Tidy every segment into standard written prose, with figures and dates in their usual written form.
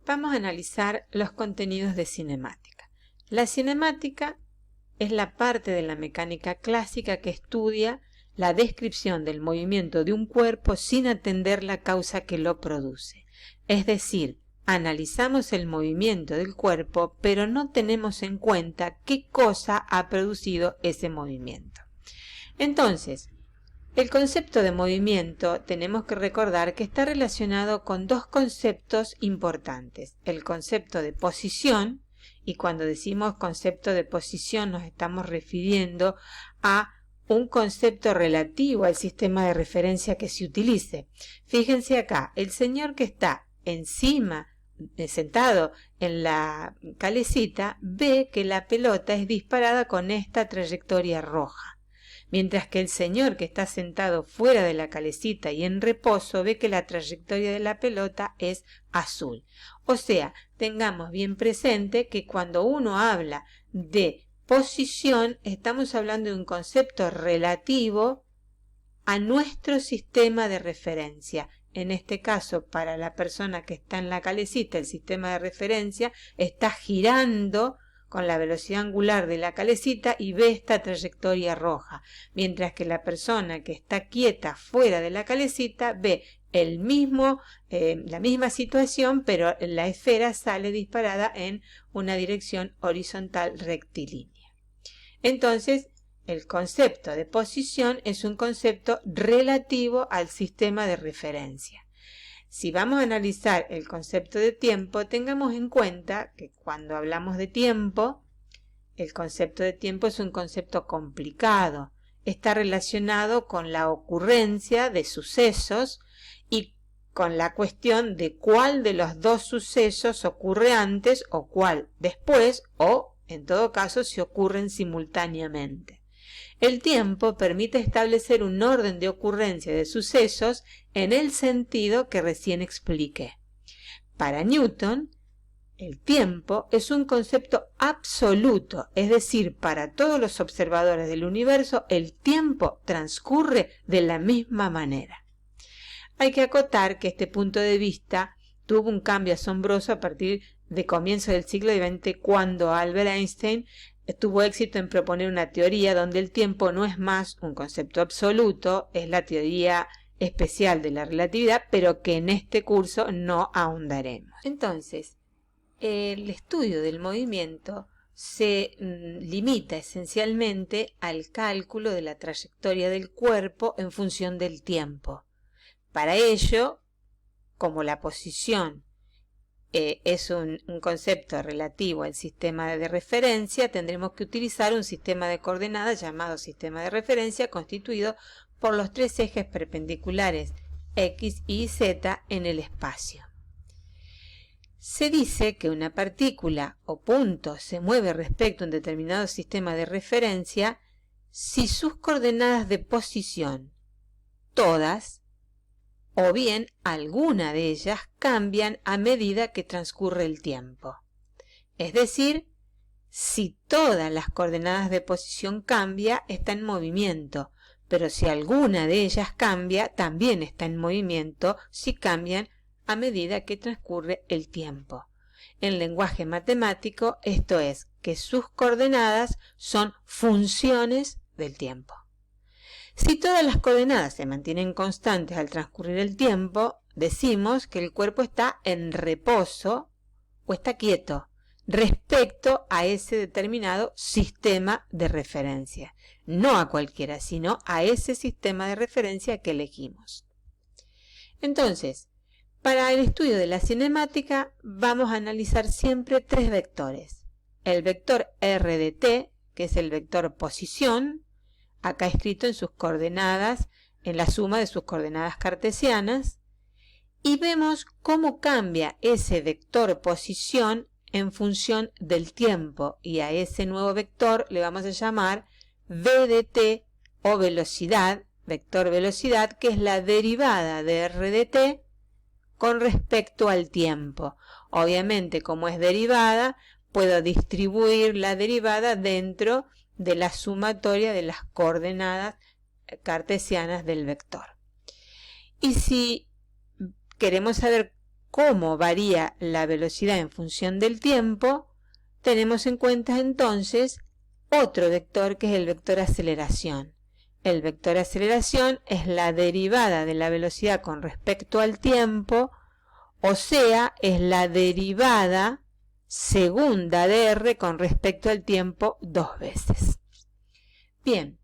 Vamos a analizar los contenidos de cinemática. La cinemática es la parte de la mecánica clásica que estudia la descripción del movimiento de un cuerpo sin atender la causa que lo produce. Es decir, analizamos el movimiento del cuerpo, pero no tenemos en cuenta qué cosa ha producido ese movimiento. Entonces, el concepto de movimiento tenemos que recordar que está relacionado con dos conceptos importantes. El concepto de posición, y cuando decimos concepto de posición nos estamos refiriendo a un concepto relativo al sistema de referencia que se utilice. Fíjense acá, el señor que está encima, sentado en la calecita, ve que la pelota es disparada con esta trayectoria roja. Mientras que el señor que está sentado fuera de la calecita y en reposo ve que la trayectoria de la pelota es azul. O sea, tengamos bien presente que cuando uno habla de posición, estamos hablando de un concepto relativo a nuestro sistema de referencia. En este caso, para la persona que está en la calecita, el sistema de referencia está girando con la velocidad angular de la calecita y ve esta trayectoria roja, mientras que la persona que está quieta fuera de la calecita ve la misma situación, pero la esfera sale disparada en una dirección horizontal rectilínea. Entonces, el concepto de posición es un concepto relativo al sistema de referencia. Si vamos a analizar el concepto de tiempo, tengamos en cuenta que cuando hablamos de tiempo, el concepto de tiempo es un concepto complicado. Está relacionado con la ocurrencia de sucesos y con la cuestión de cuál de los dos sucesos ocurre antes o cuál después, o en todo caso si ocurren simultáneamente. El tiempo permite establecer un orden de ocurrencia de sucesos en el sentido que recién expliqué. Para Newton, el tiempo es un concepto absoluto, es decir, para todos los observadores del universo, el tiempo transcurre de la misma manera. Hay que acotar que este punto de vista tuvo un cambio asombroso a partir de comienzos del siglo XX, cuando Albert Einstein tuvo éxito en proponer una teoría donde el tiempo no es más un concepto absoluto, es la teoría especial de la relatividad, pero que en este curso no ahondaremos. Entonces, el estudio del movimiento se limita esencialmente al cálculo de la trayectoria del cuerpo en función del tiempo. Para ello, como la posición es un concepto relativo al sistema de referencia, tendremos que utilizar un sistema de coordenadas llamado sistema de referencia, constituido por los tres ejes perpendiculares X, Y y Z en el espacio. Se dice que una partícula o punto se mueve respecto a un determinado sistema de referencia si sus coordenadas de posición, todas, o bien alguna de ellas, cambian a medida que transcurre el tiempo. Es decir, si todas las coordenadas de posición cambian, está en movimiento, pero si alguna de ellas cambia, también está en movimiento si cambian a medida que transcurre el tiempo. En lenguaje matemático, esto es, que sus coordenadas son funciones del tiempo. Si todas las coordenadas se mantienen constantes al transcurrir el tiempo, decimos que el cuerpo está en reposo o está quieto respecto a ese determinado sistema de referencia. No a cualquiera, sino a ese sistema de referencia que elegimos. Entonces, para el estudio de la cinemática vamos a analizar siempre tres vectores. El vector r de t, que es el vector posición, acá escrito en sus coordenadas, en la suma de sus coordenadas cartesianas, y vemos cómo cambia ese vector posición en función del tiempo, y a ese nuevo vector le vamos a llamar v de t o velocidad, vector velocidad, que es la derivada de r de t con respecto al tiempo. Obviamente, como es derivada, puedo distribuir la derivada dentro de la sumatoria de las coordenadas cartesianas del vector. Y si queremos saber cómo varía la velocidad en función del tiempo, tenemos en cuenta entonces otro vector que es el vector aceleración. El vector aceleración es la derivada de la velocidad con respecto al tiempo, o sea, es la derivada segunda de r con respecto al tiempo 2 veces. Bien,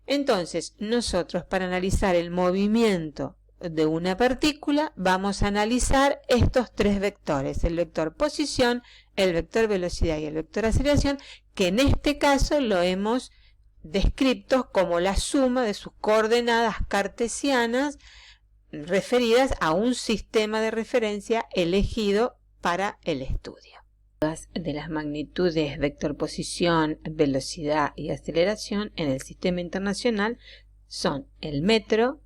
entonces nosotros para analizar el movimiento de una partícula vamos a analizar estos tres vectores, el vector posición, el vector velocidad y el vector aceleración, que en este caso lo hemos descrito como la suma de sus coordenadas cartesianas referidas a un sistema de referencia elegido para el estudio. De las magnitudes vector posición, velocidad y aceleración en el sistema internacional son el metro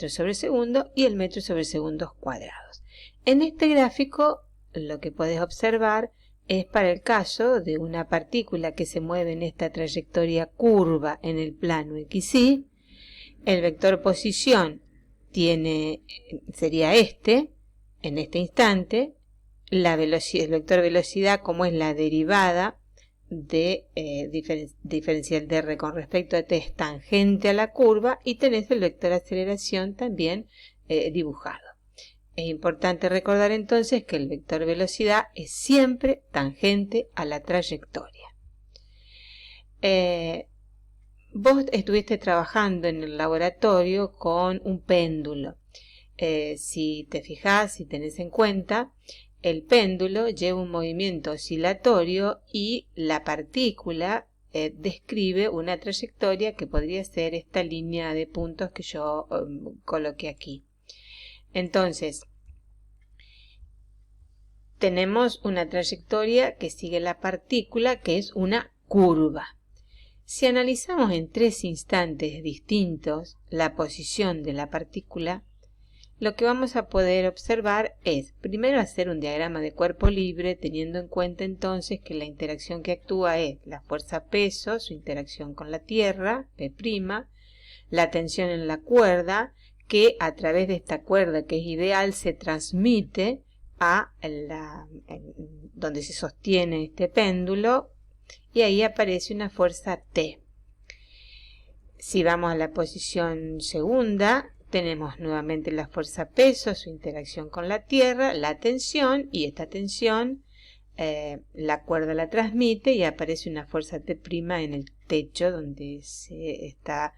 sobre segundo y el metro sobre segundos cuadrados. En este gráfico lo que puedes observar es para el caso de una partícula que se mueve en esta trayectoria curva en el plano XY. El vector posición sería en este instante. La velocidad, el vector velocidad, como es la derivada de diferencial de r con respecto a t, es tangente a la curva, y tenés el vector aceleración también dibujado. Es importante recordar entonces que el vector velocidad es siempre tangente a la trayectoria. Vos estuviste trabajando en el laboratorio con un péndulo. Si te fijás, si tenés en cuenta, el péndulo lleva un movimiento oscilatorio y la partícula describe una trayectoria que podría ser esta línea de puntos que yo coloqué aquí. Entonces, tenemos una trayectoria que sigue la partícula, que es una curva. Si analizamos en tres instantes distintos la posición de la partícula, lo que vamos a poder observar es, primero, hacer un diagrama de cuerpo libre, teniendo en cuenta entonces que la interacción que actúa es la fuerza-peso, su interacción con la Tierra, P', la tensión en la cuerda, que a través de esta cuerda, que es ideal, se transmite a donde se sostiene este péndulo, y ahí aparece una fuerza T. Si vamos a la posición segunda, tenemos nuevamente la fuerza-peso, su interacción con la Tierra, la tensión, y esta tensión la cuerda la transmite y aparece una fuerza T' en el techo donde se está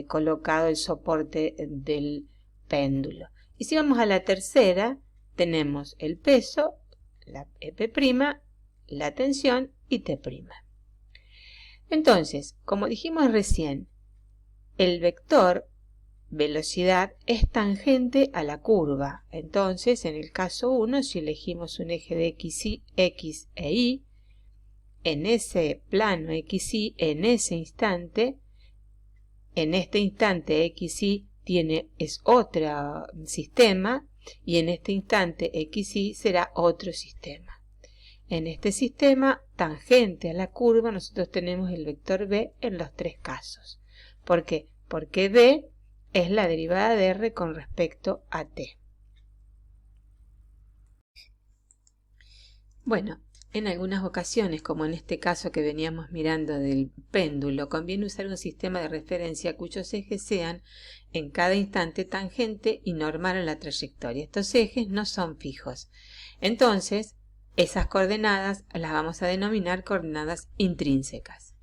colocado el soporte del péndulo. Y si vamos a la tercera, tenemos el peso, la P', la tensión y T'. Entonces, como dijimos recién, el vector velocidad es tangente a la curva. Entonces, en el caso 1, si elegimos un eje de X e Y, en ese plano XY, en ese instante, en este instante XY es otro sistema, y en este instante XY será otro sistema. En este sistema tangente a la curva nosotros tenemos el vector b en los tres casos. ¿Por qué? Porque b es la derivada de r con respecto a t. Bueno, en algunas ocasiones, como en este caso que veníamos mirando del péndulo, conviene usar un sistema de referencia cuyos ejes sean en cada instante tangente y normal a la trayectoria. Estos ejes no son fijos. Entonces, esas coordenadas las vamos a denominar coordenadas intrínsecas.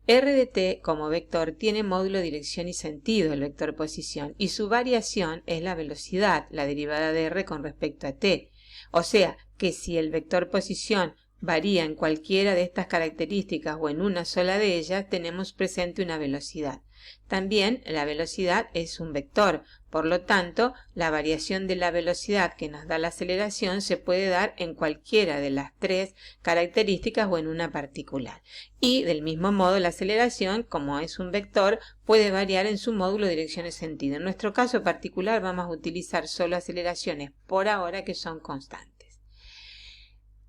R de t como vector tiene módulo dirección y sentido, el vector posición, y su variación es la velocidad, la derivada de r con respecto a t. O sea que si el vector posición varía en cualquiera de estas características o en una sola de ellas, tenemos presente una velocidad. También la velocidad es un vector, por lo tanto, la variación de la velocidad que nos da la aceleración se puede dar en cualquiera de las tres características o en una particular. Y del mismo modo, la aceleración, como es un vector, puede variar en su módulo dirección y sentido. En nuestro caso particular vamos a utilizar solo aceleraciones por ahora que son constantes.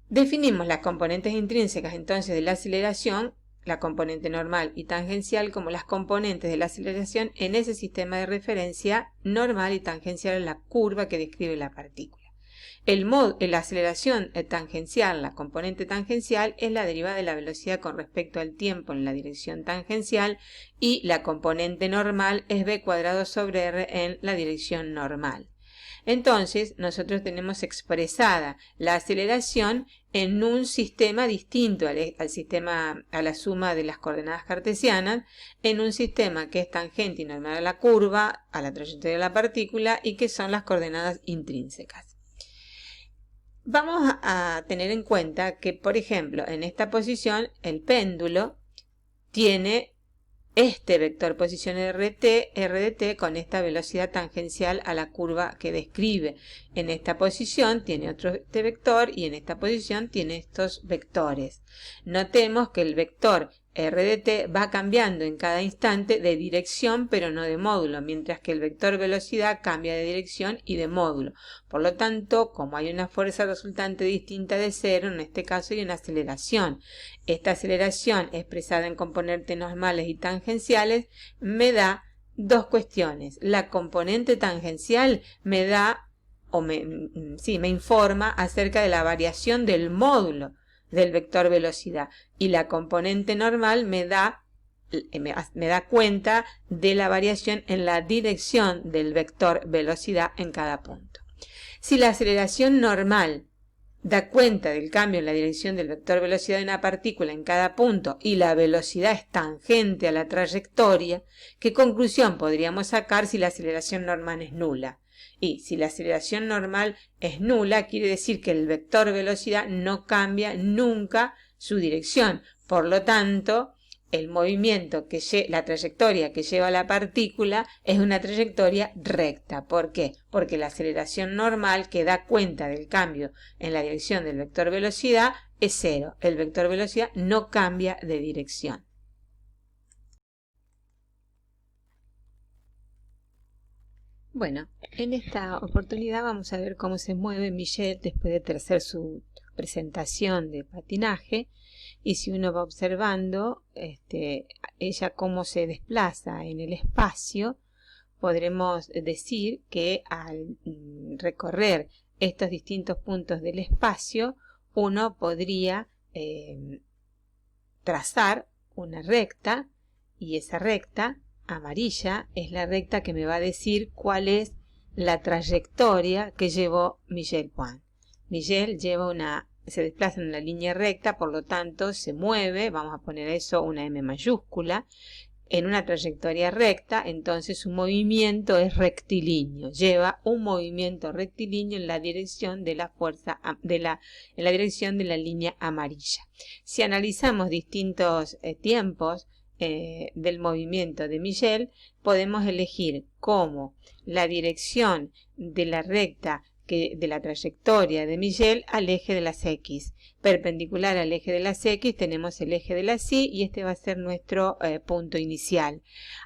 Definimos las componentes intrínsecas entonces de la aceleración, la componente normal y tangencial, como las componentes de la aceleración en ese sistema de referencia normal y tangencial a la curva que describe la partícula. La aceleración tangencial, la componente tangencial, es la derivada de la velocidad con respecto al tiempo en la dirección tangencial, y la componente normal es v cuadrado sobre r en la dirección normal. Entonces, nosotros tenemos expresada la aceleración en un sistema distinto al sistema, a la suma de las coordenadas cartesianas, en un sistema que es tangente y normal a la curva, a la trayectoria de la partícula, y que son las coordenadas intrínsecas. Vamos a tener en cuenta que, por ejemplo, en esta posición, el péndulo tiene este vector posición r de t con esta velocidad tangencial a la curva que describe. En esta posición tiene otro vector y en esta posición tiene estos vectores. Notemos que el vector r de t va cambiando en cada instante de dirección pero no de módulo, mientras que el vector velocidad cambia de dirección y de módulo. Por lo tanto, como hay una fuerza resultante distinta de cero, en este caso hay una aceleración. Esta aceleración, expresada en componentes normales y tangenciales, me da dos cuestiones. La componente tangencial me da, me informa acerca de la variación del módulo del vector velocidad, y la componente normal me da cuenta de la variación en la dirección del vector velocidad en cada punto. Si la aceleración normal da cuenta del cambio en la dirección del vector velocidad de una partícula en cada punto y la velocidad es tangente a la trayectoria, ¿qué conclusión podríamos sacar si la aceleración normal es nula? Y si la aceleración normal es nula, quiere decir que el vector velocidad no cambia nunca su dirección. Por lo tanto, el movimiento la trayectoria que lleva la partícula es una trayectoria recta. ¿Por qué? Porque la aceleración normal, que da cuenta del cambio en la dirección del vector velocidad, es cero. El vector velocidad no cambia de dirección. Bueno, en esta oportunidad vamos a ver cómo se mueve Michel después de hacer su presentación de patinaje, y si uno va observando ella cómo se desplaza en el espacio, podremos decir que al recorrer estos distintos puntos del espacio, uno podría trazar una recta, y esa recta amarilla es la recta que me va a decir cuál es la trayectoria que llevó Michel Point. Michel se desplaza en una línea recta, por lo tanto se mueve, vamos a poner eso una M mayúscula, en una trayectoria recta. Entonces su movimiento es rectilíneo, lleva un movimiento rectilíneo en la dirección de la fuerza, en la dirección de la línea amarilla. Si analizamos distintos tiempos del movimiento de Michel, podemos elegir como la dirección de la recta de la trayectoria de Michel al eje de las X. Perpendicular al eje de las X tenemos el eje de las Y, y este va a ser nuestro punto inicial.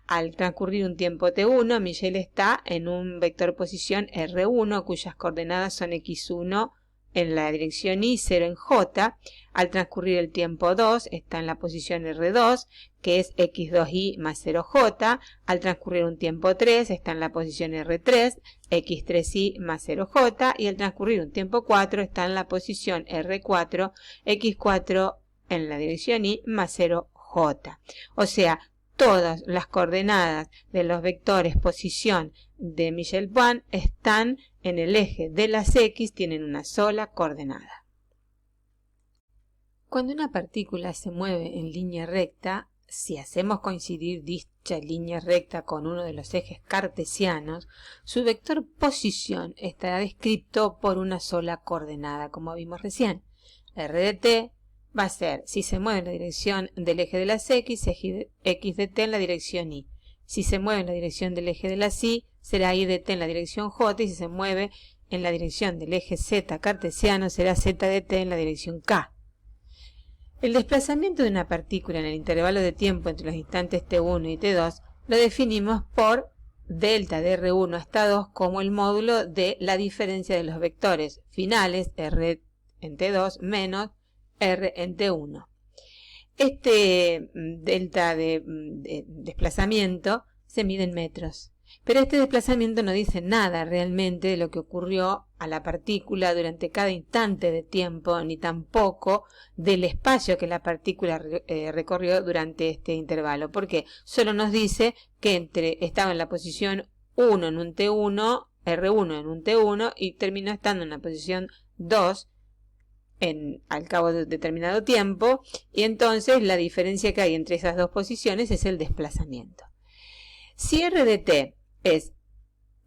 Al transcurrir un tiempo t1, Michel está en un vector posición R1, cuyas coordenadas son X1 en la dirección Y, 0 en J. Al transcurrir el tiempo 2 está en la posición R2, que es X2Y más 0J. Al transcurrir un tiempo 3 está en la posición R3, X3Y más 0J. Y al transcurrir un tiempo 4 está en la posición R4, X4 en la dirección Y más 0J. O sea, todas las coordenadas de los vectores posición de Michel Point están en el eje de las X, tienen una sola coordenada. Cuando una partícula se mueve en línea recta, si hacemos coincidir dicha línea recta con uno de los ejes cartesianos, su vector posición estará descrito por una sola coordenada, como vimos recién. R de t va a ser, si se mueve en la dirección del eje de las X, X de t en la dirección Y. Si se mueve en la dirección del eje de las Y, será Y de t en la dirección J, y si se mueve en la dirección del eje Z cartesiano, será Z de t en la dirección K. El desplazamiento de una partícula en el intervalo de tiempo entre los instantes t1 y t2 lo definimos por delta de R1 hasta 2 como el módulo de la diferencia de los vectores finales R en t2 menos R en t1. Este delta de desplazamiento se mide en metros. Pero este desplazamiento no dice nada realmente de lo que ocurrió a la partícula durante cada instante de tiempo, ni tampoco del espacio que la partícula recorrió durante este intervalo, porque solo nos dice que estaba en la posición 1 en un T1, R1 en un T1, y terminó estando en la posición 2 al cabo de determinado tiempo, y entonces la diferencia que hay entre esas dos posiciones es el desplazamiento. Si R de t es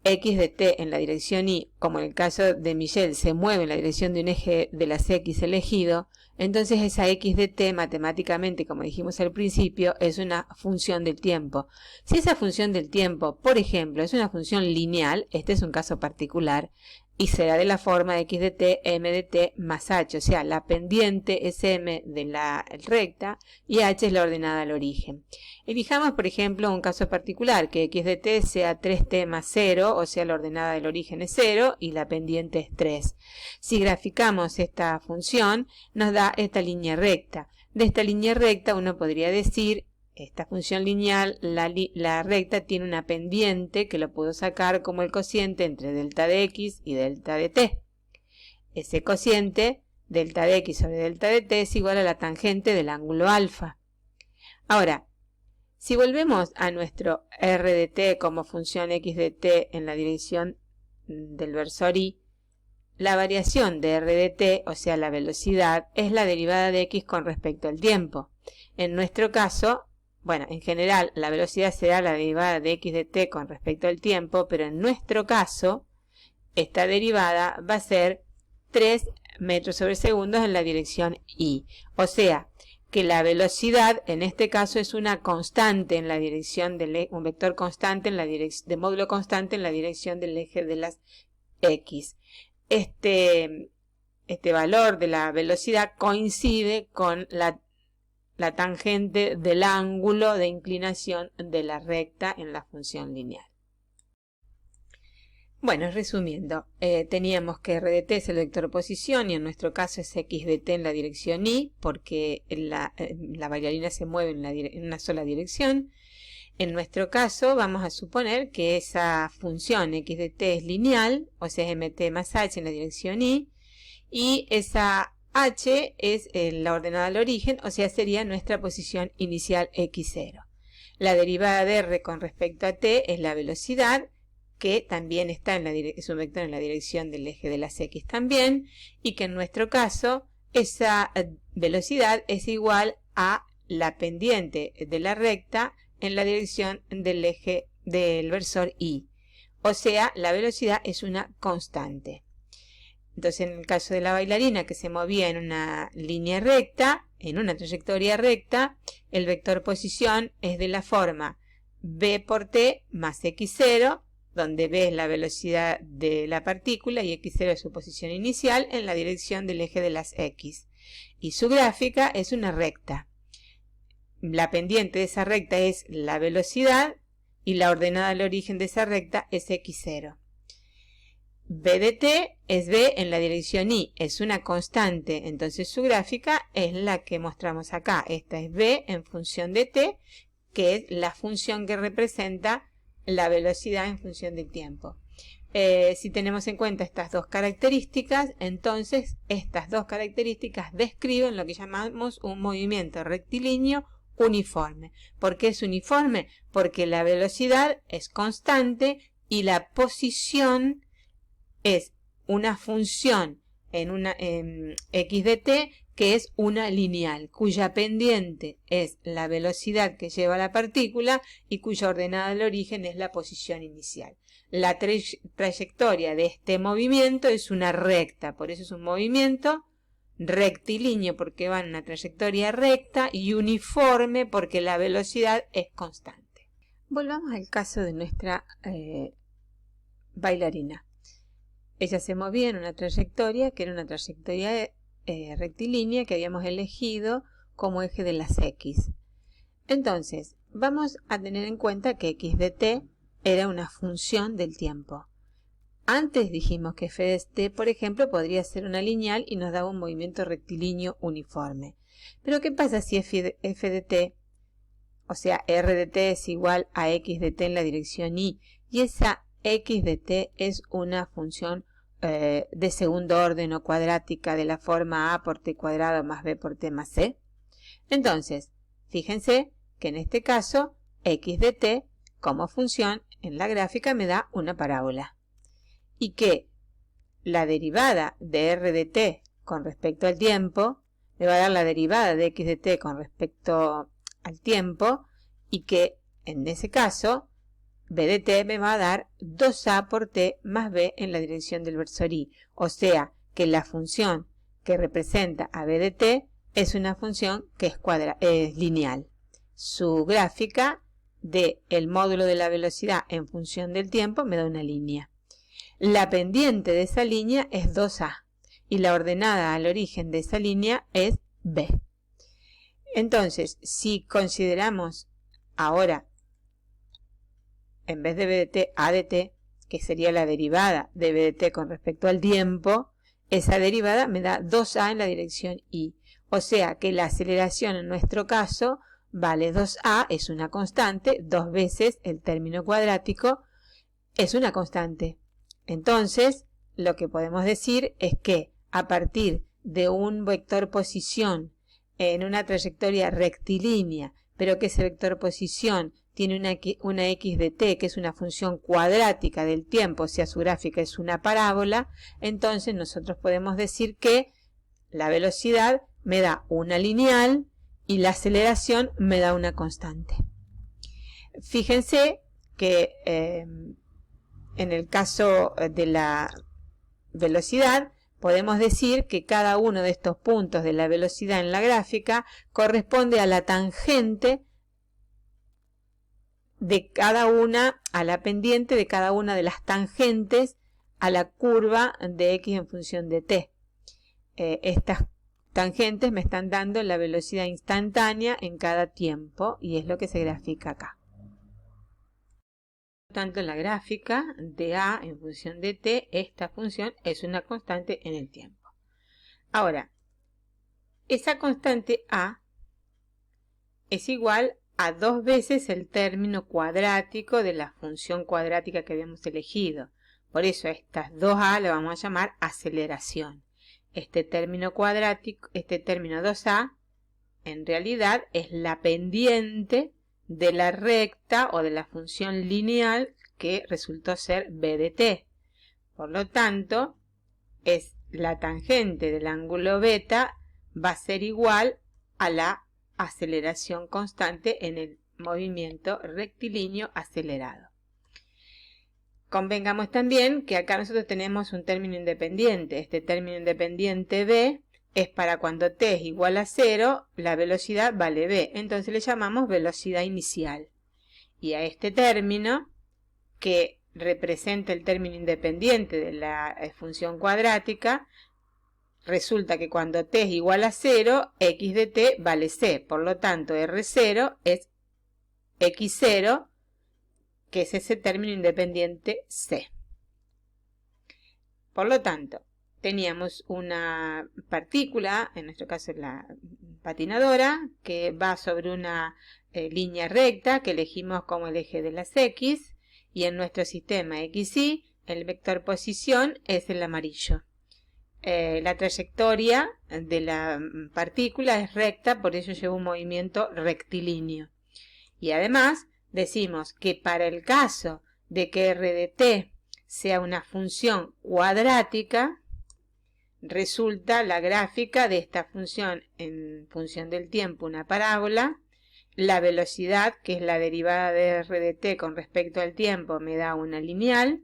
x de t en la dirección y, como en el caso de Michel, se mueve en la dirección de un eje de las x elegido, entonces esa x de t matemáticamente, como dijimos al principio, es una función del tiempo. Si esa función del tiempo, por ejemplo, es una función lineal, este es un caso particular, y será de la forma x de t, m de t más h, o sea, la pendiente es m de la recta y h es la ordenada al origen. Elijamos, por ejemplo, un caso particular, que x de t sea 3t más 0, o sea, la ordenada del origen es 0 y la pendiente es 3. Si graficamos esta función, nos da esta línea recta. De esta línea recta uno podría decir, esta función lineal, la recta tiene una pendiente que lo puedo sacar como el cociente entre delta de x y delta de t. Ese cociente, delta de x sobre delta de t, es igual a la tangente del ángulo alfa. Ahora, si volvemos a nuestro r de t como función x de t en la dirección del versor y, la variación de r de t, o sea la velocidad, es la derivada de x con respecto al tiempo. En nuestro caso, bueno, en general la velocidad será la derivada de x de t con respecto al tiempo, pero en nuestro caso, esta derivada va a ser 3 metros sobre segundos en la dirección y. O sea, que la velocidad en este caso es una constante en la dirección del un vector constante en la de módulo constante en la dirección del eje de las x. Este valor de la velocidad coincide con la tangente del ángulo de inclinación de la recta en la función lineal. Bueno, resumiendo, teníamos que r de t es el vector posición y en nuestro caso es x de t en la dirección y, porque la bailarina se mueve en una sola dirección. En nuestro caso vamos a suponer que esa función x de t es lineal, o sea es mt más h en la dirección y esa h es la ordenada al origen, o sea sería nuestra posición inicial x0. La derivada de r con respecto a t es la velocidad, que también está es un vector en la dirección del eje de las x también, y que en nuestro caso esa velocidad es igual a la pendiente de la recta en la dirección del eje del versor y. O sea, la velocidad es una constante. Entonces, en el caso de la bailarina que se movía en una línea recta, en una trayectoria recta, el vector posición es de la forma v por t más x0, donde v es la velocidad de la partícula y x0 es su posición inicial en la dirección del eje de las x. Y su gráfica es una recta. La pendiente de esa recta es la velocidad y la ordenada al origen de esa recta es x0. v de t es v en la dirección y, es una constante, entonces su gráfica es la que mostramos acá. Esta es v en función de t, que es la función que representa la velocidad en función del tiempo. Si tenemos en cuenta estas dos características, entonces estas dos características describen lo que llamamos un movimiento rectilíneo uniforme. ¿Por qué es uniforme? Porque la velocidad es constante y la posición es una función en x de t que es una lineal, cuya pendiente es la velocidad que lleva la partícula y cuya ordenada al origen es la posición inicial. La trayectoria de este movimiento es una recta, por eso es un movimiento rectilíneo porque va en una trayectoria recta y uniforme porque la velocidad es constante. Volvamos al caso de nuestra bailarina. Ella se movía en una trayectoria que era una trayectoria rectilínea que habíamos elegido como eje de las x. Entonces, vamos a tener en cuenta que x de t era una función del tiempo. Antes dijimos que f de t, por ejemplo, podría ser una lineal y nos daba un movimiento rectilíneo uniforme. Pero ¿qué pasa si f de t, o sea, r de t es igual a x de t en la dirección y y esa x de t es una función de segundo orden o cuadrática de la forma a por t cuadrado más b por t más c. Entonces, fíjense que en este caso x de t como función en la gráfica me da una parábola y que la derivada de r de t con respecto al tiempo me va a dar la derivada de x de t con respecto al tiempo y que en ese caso b de t me va a dar 2a por t más b en la dirección del versor y, o sea que la función que representa a b de t es una función que es lineal. Su gráfica del módulo de la velocidad en función del tiempo me da una línea. La pendiente de esa línea es 2a y la ordenada al origen de esa línea es b. Entonces, si consideramos ahora, en vez de b de t, a de t, que sería la derivada de b de t con respecto al tiempo, esa derivada me da 2a en la dirección y. O sea que la aceleración en nuestro caso vale 2a, es una constante, 2 veces el término cuadrático es una constante. Entonces, lo que podemos decir es que a partir de un vector posición en una trayectoria rectilínea, pero que ese vector posición tiene una x de t, que es una función cuadrática del tiempo, o sea, su gráfica es una parábola, entonces nosotros podemos decir que la velocidad me da una lineal y la aceleración me da una constante. Fíjense que en el caso de la velocidad podemos decir que cada uno de estos puntos de la velocidad en la gráfica corresponde a la tangente de cada una, a la pendiente de cada una de las tangentes a la curva de x en función de t. Estas tangentes me están dando la velocidad instantánea en cada tiempo y es lo que se grafica acá. Por tanto, en la gráfica de a en función de t, esta función es una constante en el tiempo. Ahora, esa constante a es igual a 2 veces el término cuadrático de la función cuadrática que habíamos elegido. Por eso estas 2a lo vamos a llamar aceleración. Este término cuadrático, este término 2a, en realidad es la pendiente de la recta o de la función lineal que resultó ser b de t. Por lo tanto, es la tangente del ángulo beta va a ser igual a la aceleración constante en el movimiento rectilíneo acelerado. Convengamos también que acá nosotros tenemos un término independiente. Este término independiente b es para cuando t es igual a 0, la velocidad vale b. Entonces le llamamos velocidad inicial. Y a este término, que representa el término independiente de la función cuadrática, resulta que cuando t es igual a 0, x de t vale c. Por lo tanto, r0 es x0, que es ese término independiente c. Por lo tanto, teníamos una partícula, en nuestro caso la patinadora, que va sobre una línea recta que elegimos como el eje de las x, y en nuestro sistema XY el vector posición es el amarillo. La trayectoria de la partícula es recta, por eso lleva un movimiento rectilíneo. Y además decimos que para el caso de que r de t sea una función cuadrática, resulta la gráfica de esta función en función del tiempo una parábola. La velocidad, que es la derivada de r de t con respecto al tiempo, me da una lineal.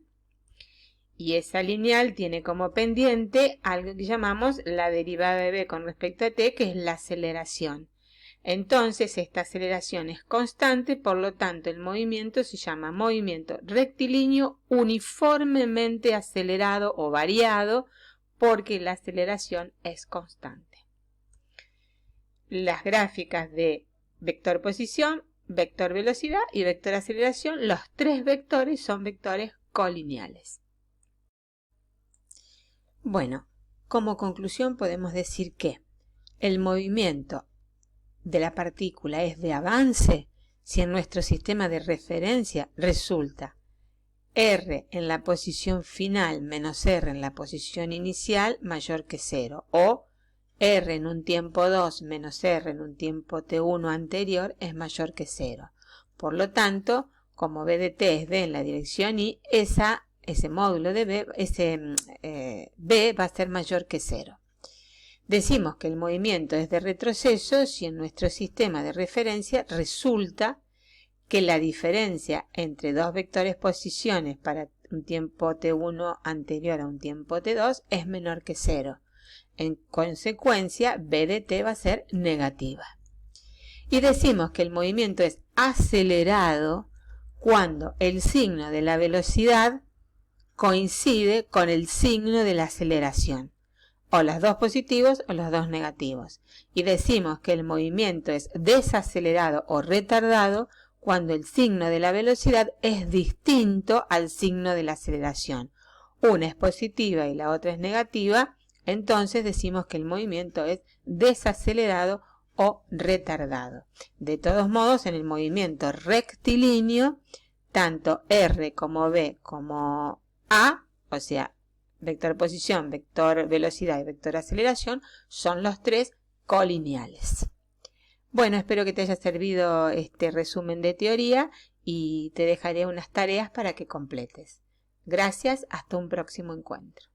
Y esa lineal tiene como pendiente algo que llamamos la derivada de b con respecto a t, que es la aceleración. Entonces esta aceleración es constante, por lo tanto el movimiento se llama movimiento rectilíneo uniformemente acelerado o variado, porque la aceleración es constante. Las gráficas de vector posición, vector velocidad y vector aceleración, los tres vectores son vectores colineales. Bueno, como conclusión podemos decir que el movimiento de la partícula es de avance si en nuestro sistema de referencia resulta R en la posición final menos R en la posición inicial mayor que 0, o R en un tiempo 2 menos R en un tiempo T1 anterior es mayor que 0. Por lo tanto, como B de T es B en la dirección Y, ese módulo de B, B va a ser mayor que 0. Decimos que el movimiento es de retroceso si en nuestro sistema de referencia resulta que la diferencia entre dos vectores posiciones para un tiempo T1 anterior a un tiempo T2 es menor que 0. En consecuencia, B de T va a ser negativa. Y decimos que el movimiento es acelerado cuando el signo de la velocidad coincide con el signo de la aceleración, o los dos positivos o los dos negativos. Y decimos que el movimiento es desacelerado o retardado cuando el signo de la velocidad es distinto al signo de la aceleración. Una es positiva y la otra es negativa, entonces decimos que el movimiento es desacelerado o retardado. De todos modos, en el movimiento rectilíneo, tanto R como B como A, o sea, vector posición, vector velocidad y vector aceleración, son los tres colineales. Bueno, espero que te haya servido este resumen de teoría y te dejaré unas tareas para que completes. Gracias, hasta un próximo encuentro.